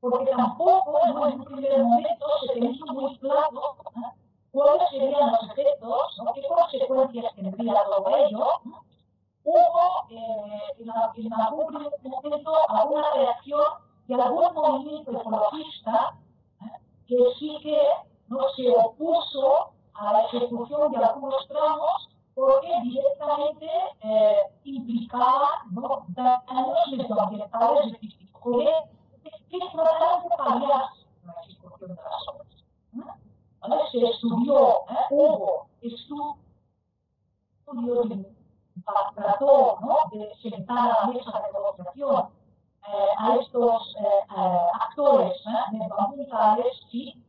porque tampoco en un primer momento se tenía muy claro cuáles serían los efectos, ¿no?, qué consecuencias tendría todo ello. Hubo en algún primer momento alguna reacción de algún movimiento ecologista que sí que no se opuso a la ejecución de algunos tramos porque directamente implicaba, ¿no?, daños medioambientales específicos. ¿Qué trataron de paliar la ejecución de las obras? ¿Vale? Se estudió, hubo estudios trató, ¿no?, de sentar a la mesa de negociación a estos actores medioambientales, ¿sí?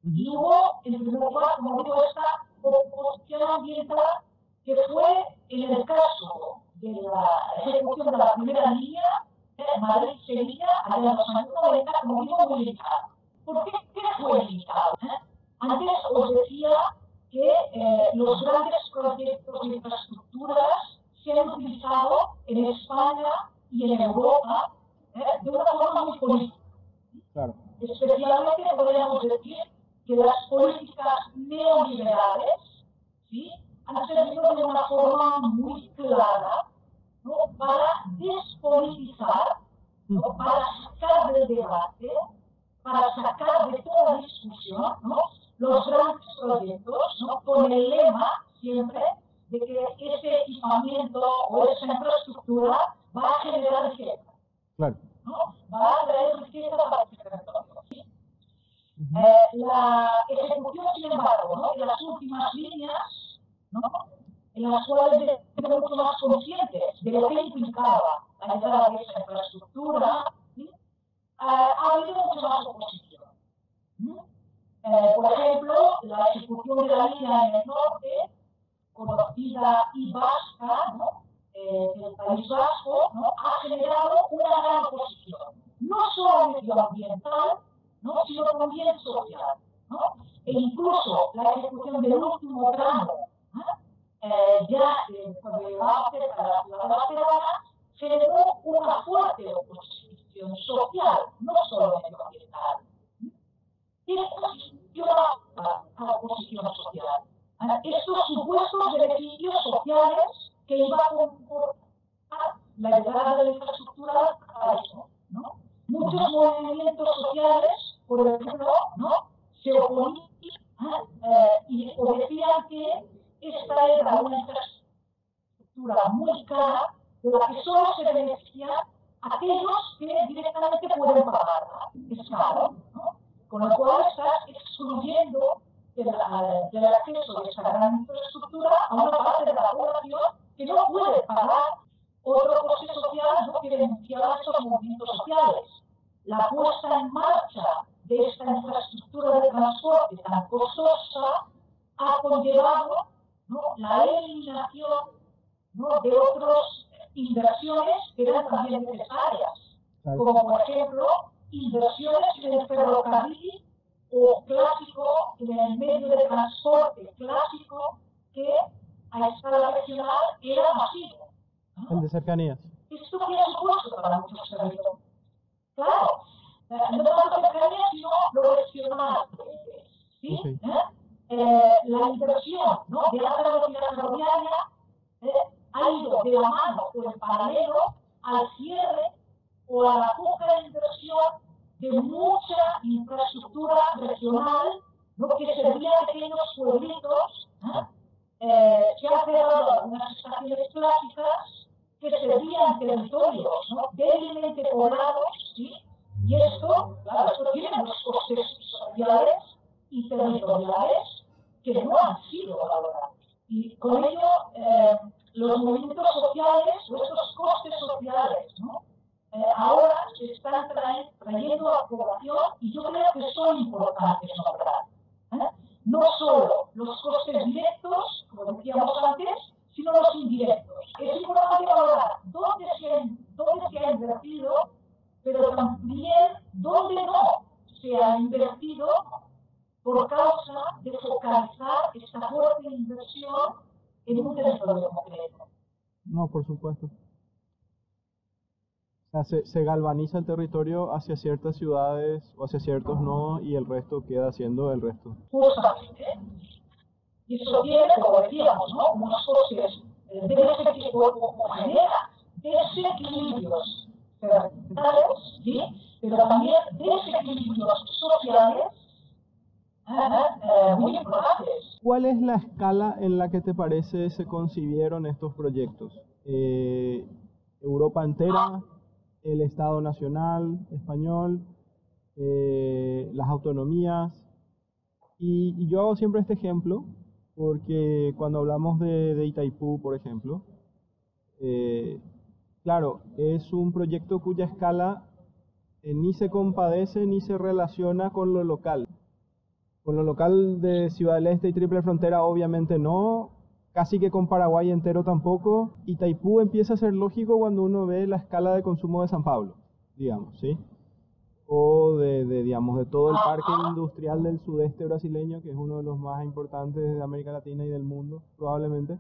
Y hubo, en primer lugar, como digo, esta oposición ambiental que fue, en el caso de la ejecución de la primera línea, Madrid-Sevilla, allá en los años 90, como digo, muy limitado. ¿Por qué fue limitado? Antes os decía que los grandes proyectos de infraestructuras se han utilizado en España y en Europa de una forma muy política. Claro. Especialmente podríamos decir que las políticas neoliberales, ¿sí?, han servido de una forma muy clara, ¿no?, para despolitizar, ¿no?, para sacar del debate, para sacar de toda discusión, ¿no?, los grandes proyectos, ¿no?, con el lema siempre de que ese equipamiento o esa infraestructura va a generar riqueza. Claro. ¿No? Va a traer riqueza para el territorio. ¿Sí? La ejecución, sin embargo, ¿no?, de las últimas líneas, ¿no?, en las cuales somos mucho más conscientes de lo que implicaba la llegada de esa infraestructura, ¿sí?, ha habido mucha más oposición. Por ejemplo, la ejecución de la línea en el norte, conocida y vasca, ¿no?, del País Vasco, ¿no?, ha generado una gran oposición, no solo medioambiental, ¿no?, sino también social, ¿no? E incluso la ejecución del último tramo, ya cuando llegaba cerca de la ciudad de Barcelona, generó una fuerte oposición social, no solo medioambiental. ¿Qué posiciona a la oposición social? Estos supuestos beneficios sociales que iba a comportar la llegada de la infraestructura a eso, ¿no? Muchos movimientos sociales, por ejemplo, ¿no?, se oponían y decían que esta era una infraestructura muy cara de la que solo se benefician aquellos que directamente pueden pagarla. Es caro, ¿no? Con lo cual estás excluyendo del acceso de esta gran infraestructura a una parte de la población que no puede pagar otro coste social, ¿no?, que denunciaba estos movimientos sociales. La puesta en marcha de esta infraestructura de transporte tan costosa ha conllevado, ¿no?, la eliminación, ¿no?, de otras inversiones que eran también necesarias, como por ejemplo inversiones en el ferrocarril o clásico, en el medio de transporte clásico que a escala regional era masivo, ¿no? El de cercanías. Esto que ha supuesto para muchos territorios. Claro, no tanto cercanías, sino lo regional. ¿Sí? Okay. La inversión, ¿no?, de alta velocidad ferroviaria ha ido de la mano o en paralelo al cierre o a la poca inversión de mucha infraestructura regional, ¿no?, que servía a pequeños pueblitos, que han cerrado algunas estaciones clásicas que servían territorios, ¿no?, débilmente poblados, ¿sí? Y esto, claro, esto tiene unos costes sociales y territoriales que no han sido valorados. Y con ello, los movimientos sociales, o estos costes sociales, ¿no?, ahora se están trayendo a la población y yo creo que son importantes nombrar. No solo los costes directos, como decíamos antes, sino los indirectos. Es importante valorar dónde se ha invertido, pero también dónde no se ha invertido por causa de focalizar esta fuerte inversión en un territorio concreto. No, por supuesto. O sea, se galvaniza el territorio hacia ciertas ciudades o hacia ciertos no, y el resto queda siendo el resto. Justamente. Y eso tiene, como decíamos, ¿no?, unos costes o genera desequilibrios territoriales, ¿sí?, pero también desequilibrios sociales muy importantes. ¿Cuál es la escala en la que te parece se concibieron estos proyectos? ¿Europa entera? ¿El Estado Nacional español? ¿Las autonomías? Y yo hago siempre este ejemplo porque cuando hablamos de Itaipú, por ejemplo, claro, es un proyecto cuya escala ni se compadece ni se relaciona con lo local. Con lo local de Ciudad del Este y Triple Frontera obviamente no, casi que con Paraguay entero tampoco. Itaipú empieza a ser lógico cuando uno ve la escala de consumo de San Pablo, digamos, ¿sí? O digamos, de todo el parque industrial del sudeste brasileño, que es uno de los más importantes de América Latina y del mundo, probablemente.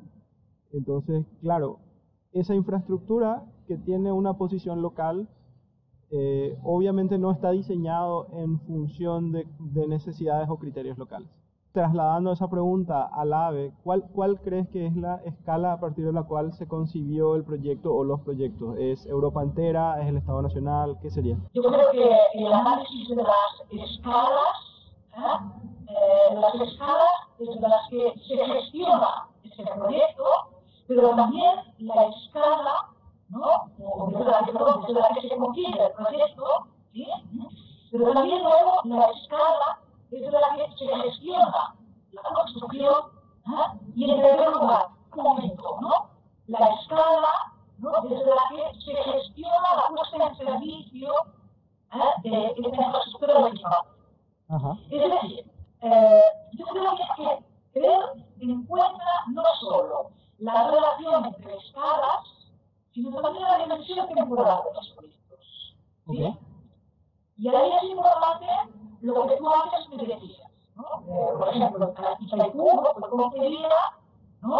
Entonces, claro, esa infraestructura que tiene una posición local, obviamente no está diseñado en función de necesidades o criterios locales. Trasladando esa pregunta al AVE, ¿cuál crees que es la escala a partir de la cual se concibió el proyecto o los proyectos? ¿Es Europa entera? ¿Es el Estado Nacional? ¿Qué sería? Yo creo que el análisis de las escalas desde las que se gestiona este proyecto, pero también la escala, ¿no?, o desde la que se concibe el proyecto, ¿sí?, pero también luego la escala desde la que se gestiona la construcción, y en primer lugar, un momento, ¿no?, la escala, ¿no?, desde la que se gestiona la puesta en servicio de esta infraestructura de equipamiento. Es decir, yo creo que hay que tener en cuenta no solo la relación entre escalas, sino también la dimensión temporal de los proyectos. ¿Sí? Okay. Y ahí es importante lo que tú antes me decías, ¿no? Por ejemplo, Itaipú fue concebida, ¿no?,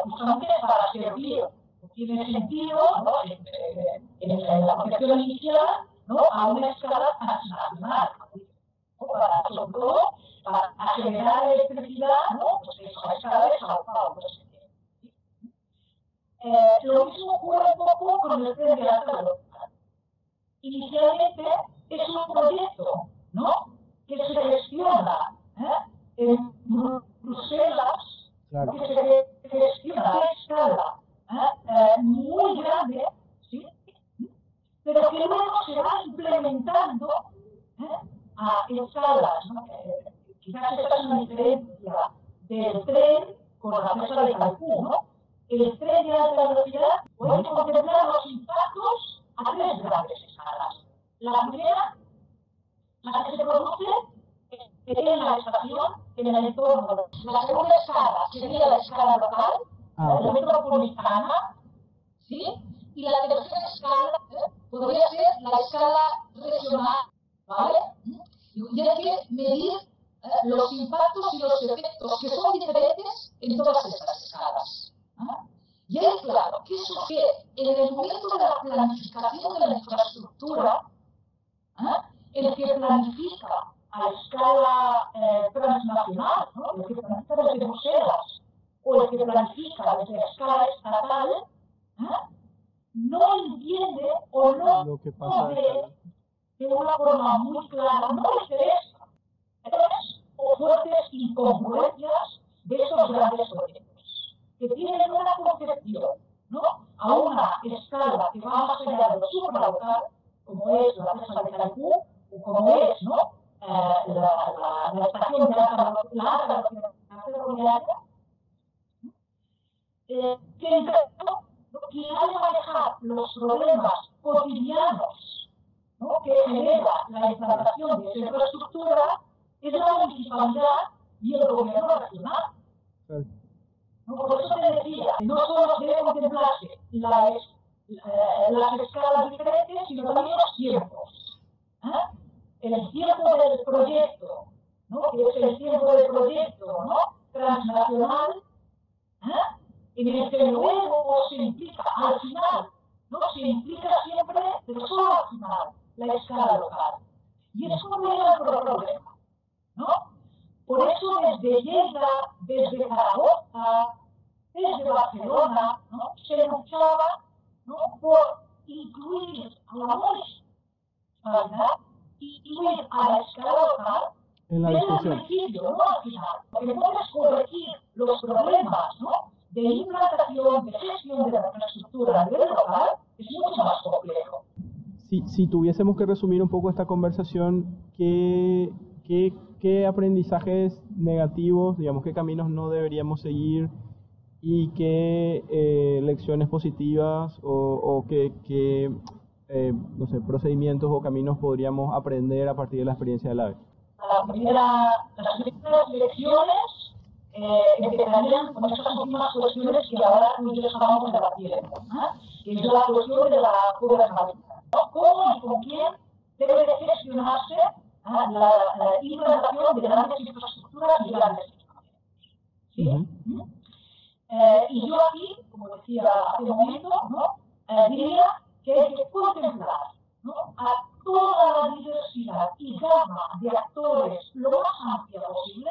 justamente para servir, tiene sentido, ¿no?, en la concepción inicial, ¿no?, a una escala transnacional, ¿no?, sobre todo para generar electricidad, ¿no?, pues eso, a escala de Sao Paulo. Lo mismo ocurre un poco con el tren de alta velocidad. Inicialmente es un proyecto, ¿no?, que se gestiona en Bruselas, Claro. que se gestiona a escala muy grande, ¿sí? Pero que luego se va implementando a escalas, ¿no? Quizás esta es una diferencia del tren con la presa de Cancún, ¿no? El tren de alta velocidad puede contemplar los impactos a tres grandes escalas. La primera, la que se produce en la estación, en el entorno. La segunda escala sería la escala local, la metropolitana, ¿sí? Y la tercera escala podría ser la escala regional, ¿vale? Y hay que medir los impactos y los efectos que son diferentes en todas estas escalas. Y es claro que eso que en el momento de la planificación de la infraestructura, el que planifica a escala transnacional, ¿no? El que planifica desde Bruselas o el que planifica desde escala estatal, no entiende o no Lo que pasa ve de una forma muy clara, no le interesa o fuertes incongruencias de esos grandes proyectos, que tienen una concepción, ¿no? A una escala que va más allá de lo supralocal, como es la presa de Cancún, o como es, ¿no? La estación de alta velocidad ferroviaria, que ha de manejar los problemas cotidianos, ¿no? Que genera la implantación de esa infraestructura es la municipalidad y el gobierno regional. ¿No? Por eso te decía, no solo debe contemplarse las escalas diferentes, sino también los tiempos. El tiempo del proyecto, ¿no? Que es el tiempo del proyecto, ¿no? Transnacional, en el que luego se implica al final, ¿no? Se implica siempre, pero solo al final, la escala local. Y eso no era el problema, ¿no? Por eso desde Lleida, desde Zaragoza, desde Barcelona, ¿no? Se luchaba, ¿no? Por incluir a la municipalidad, incluir a la escala local en la desde el discusión. principio, no al final. Porque puedes corregir los problemas, ¿no? De implantación, de gestión de la infraestructura a nivel local, es mucho más complejo. Si tuviésemos que resumir un poco esta conversación, ¿qué aprendizajes negativos, digamos, qué caminos no deberíamos seguir y qué lecciones positivas o qué no sé, procedimientos o caminos podríamos aprender a partir de la experiencia del AVE? Las primeras lecciones empezarían con estas últimas cuestiones que ahora tú y yo estábamos debatiendo, que es la cuestión de la gobernabilidad. ¿Cómo y con quién debe de gestionarse la implantación de grandes infraestructuras y grandes equipamientos? ¿Sí? Y yo aquí, como decía hace un momento, ¿no? Diría que hay que contemplar, ¿no? A toda la diversidad y gama de actores lo más amplia posible,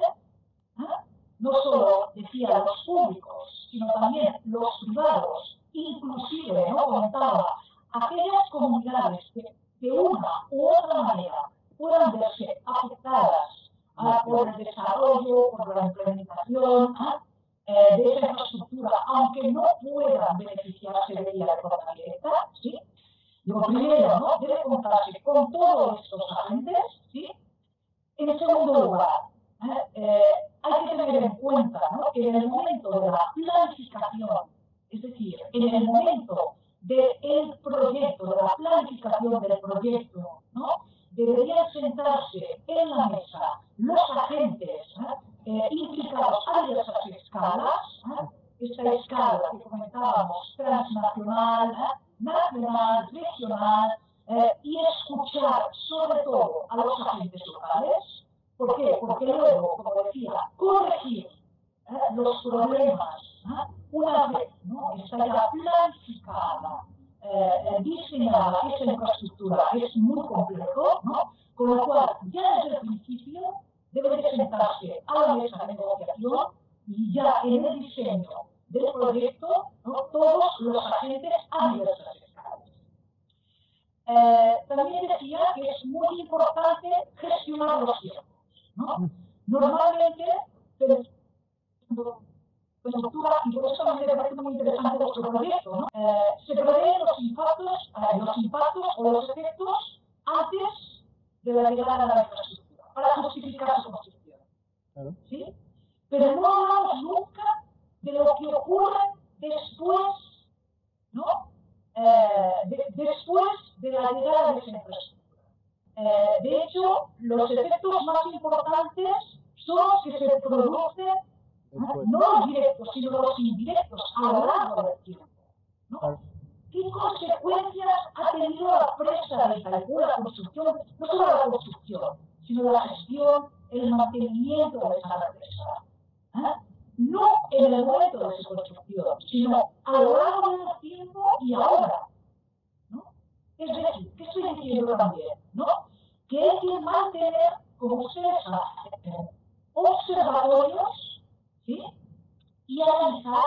no solo, decía, los públicos, sino también los privados, inclusive, ¿no? Comentaba, aquellas comunidades que de una u otra manera puedan verse afectadas por el desarrollo, por la implementación de esa infraestructura, aunque no puedan beneficiarse de ella de forma directa, ¿sí? Digo, primero, ¿no? Debe contarse con todos estos agentes, ¿sí? En segundo lugar, hay que tener en cuenta, ¿no? Que en el momento de la planificación, es decir, en el momento del proyecto, de la planificación del proyecto, ¿no? Deberían sentarse en la mesa los agentes implicados a diversas escalas, esta escala que comentábamos, transnacional, nacional, regional, y escuchar sobre todo a los agentes locales. ¿Por qué? Porque luego, como decía, corregir los problemas una vez, ¿no? Está ya planificada, diseñada esa infraestructura, es muy complejo, ¿no? Con lo cual, ya desde el principio debe de sentarse a la mesa de negociación y ya en el diseño del proyecto, ¿no? Todos los agentes a diversas escalas. También decía que es muy importante gestionar los tiempos, ¿no? Normalmente, estructura, y por eso me parece muy interesante vuestro proyecto, ¿no? Se prevén los impactos o los efectos antes de la llegada de la infraestructura, para justificar su construcción. Claro. ¿Sí? Pero no hablamos nunca de lo que ocurre después, ¿no? Después de la llegada de esa infraestructura. De hecho, los efectos más importantes son los que se producen, no los directos, sino los indirectos a lo largo del tiempo, ¿no? Claro. ¿Qué consecuencias ha tenido la presa de Itaipú, la construcción, no solo la construcción, sino la gestión, el mantenimiento de esa presa? No en el momento de su construcción, sino a lo largo del tiempo y ahora, ¿no? Es decir, ¿qué estoy diciendo también? ¿No? Que hay que mantener, como ustedes hacen, observatorios, ¿sí? Y analizar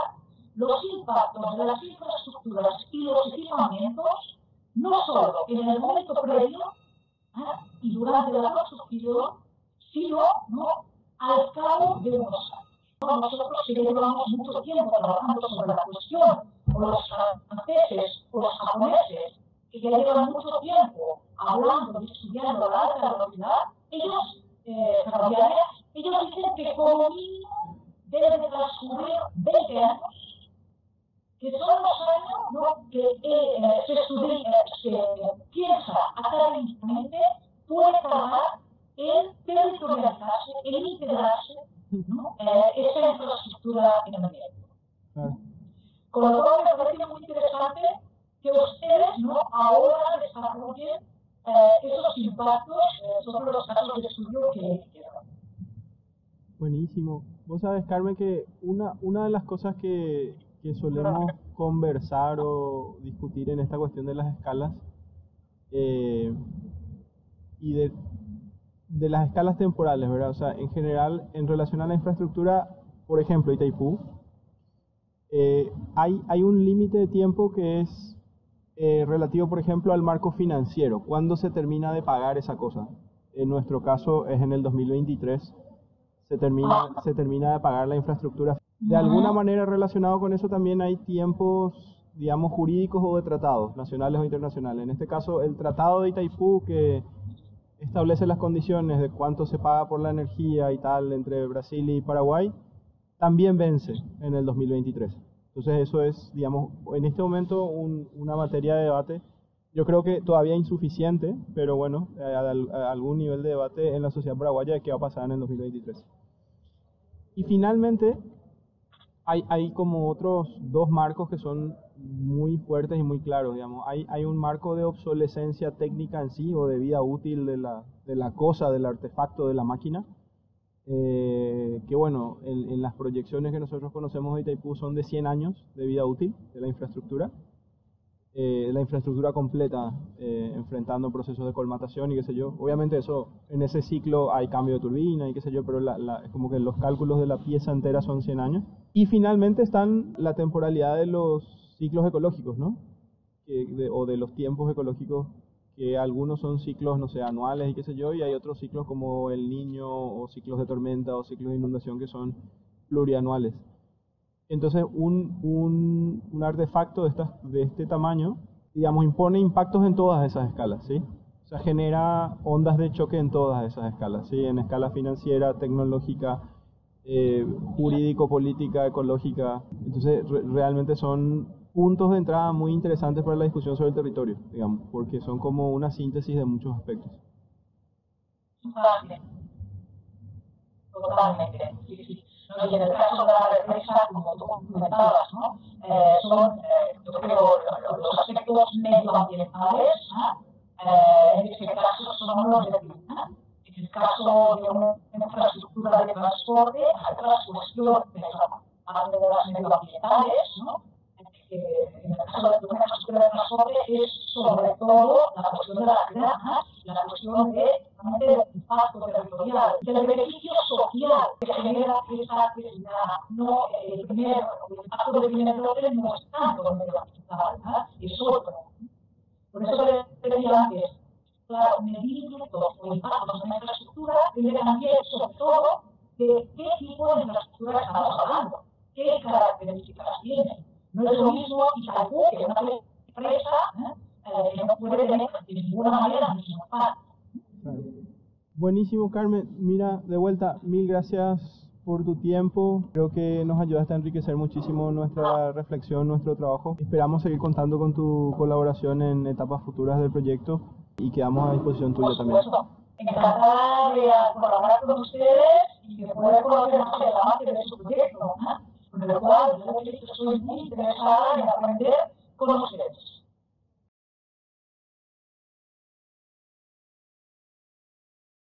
los impactos de las infraestructuras y los equipamientos, no solo en el momento previo y durante la construcción, sino, ¿no?, al cabo de unos años. Nosotros que llevamos mucho tiempo trabajando sobre la cuestión, o los franceses o los japoneses, que ya llevan mucho tiempo hablando y estudiando la alta velocidad, ellos dicen que como mínimo deben de transcurrir 20 años, que son los años, ¿no?, que se piensa académicamente puede tardar en territorializarse, en integrarse, ¿no?, esa infraestructura en el medio. Claro. Con lo cual me parece muy interesante que ustedes, ¿no?, ahora desarrollen esos impactos sobre los casos de estudio que hicieron. Buenísimo. Vos sabes, Carmen, que una de las cosas que solemos conversar o discutir en esta cuestión de las escalas y de las escalas temporales, ¿verdad? O sea, en general, en relación a la infraestructura, por ejemplo, Itaipú, hay un límite de tiempo que es relativo, por ejemplo, al marco financiero. ¿Cuándo se termina de pagar esa cosa? En nuestro caso es en el 2023. Se termina de pagar la infraestructura. De alguna manera relacionado con eso también hay tiempos, digamos, jurídicos o de tratados, nacionales o internacionales. En este caso, el Tratado de Itaipú, que establece las condiciones de cuánto se paga por la energía y tal entre Brasil y Paraguay, también vence en el 2023. Entonces eso es, digamos, en este momento una materia de debate. Yo creo que todavía insuficiente, pero bueno, a algún nivel de debate en la sociedad paraguaya de qué va a pasar en el 2023. Y finalmente, hay como otros dos marcos que son muy fuertes y muy claros, digamos. Hay un marco de obsolescencia técnica en sí, o de vida útil de la cosa, del artefacto, de la máquina, que bueno, en las proyecciones que nosotros conocemos de Itaipú son de 100 años de vida útil de la infraestructura completa, enfrentando procesos de colmatación y qué sé yo. Obviamente eso, en ese ciclo hay cambio de turbina y qué sé yo, pero es como que los cálculos de la pieza entera son 100 años. Y finalmente están la temporalidad de los ciclos ecológicos, ¿no? O de los tiempos ecológicos, que algunos son ciclos, no sé, anuales y qué sé yo, y hay otros ciclos como el Niño, o ciclos de tormenta, o ciclos de inundación que son plurianuales. Entonces, un artefacto de este tamaño, digamos, impone impactos en todas esas escalas, ¿sí? O sea, genera ondas de choque en todas esas escalas, ¿sí? En escala financiera, tecnológica, jurídico, política, ecológica. Entonces, realmente son puntos de entrada muy interesantes para la discusión sobre el territorio, digamos, porque son como una síntesis de muchos aspectos. Totalmente, sí, sí. ¿No? Y en el caso de la represa, como tú comentabas, ¿no? Son, yo creo, los aspectos medioambientales, en este caso son los de en el caso de una infraestructura de transporte, hay otras cuestiones, aparte de las medioambientales, ¿no? En el caso de una infraestructura de transporte es sobre todo la cuestión de la granja, la cuestión del impacto territorial, del beneficio social que genera esa actividad. No, el impacto del primer orden no es tanto medioambiental, es otro. Por eso le decía antes, claro, medir impactos o impactos en la infraestructura debe también, sobre todo, de qué tipo de infraestructura estamos hablando, qué características tiene. No es lo mismo Itaipú, que es una empresa que no puede tener de ninguna manera ni sin par. Buenísimo, Carmen. Mira, de vuelta, mil gracias por tu tiempo. Creo que nos ayudaste a enriquecer muchísimo nuestra reflexión, nuestro trabajo. Esperamos seguir contando con tu colaboración en etapas futuras del proyecto y quedamos a disposición tuya también. Encantada de colaborar con ustedes y de poder conocer más el avance de su proyecto, con lo cual yo estoy muy interesada en aprender con ustedes.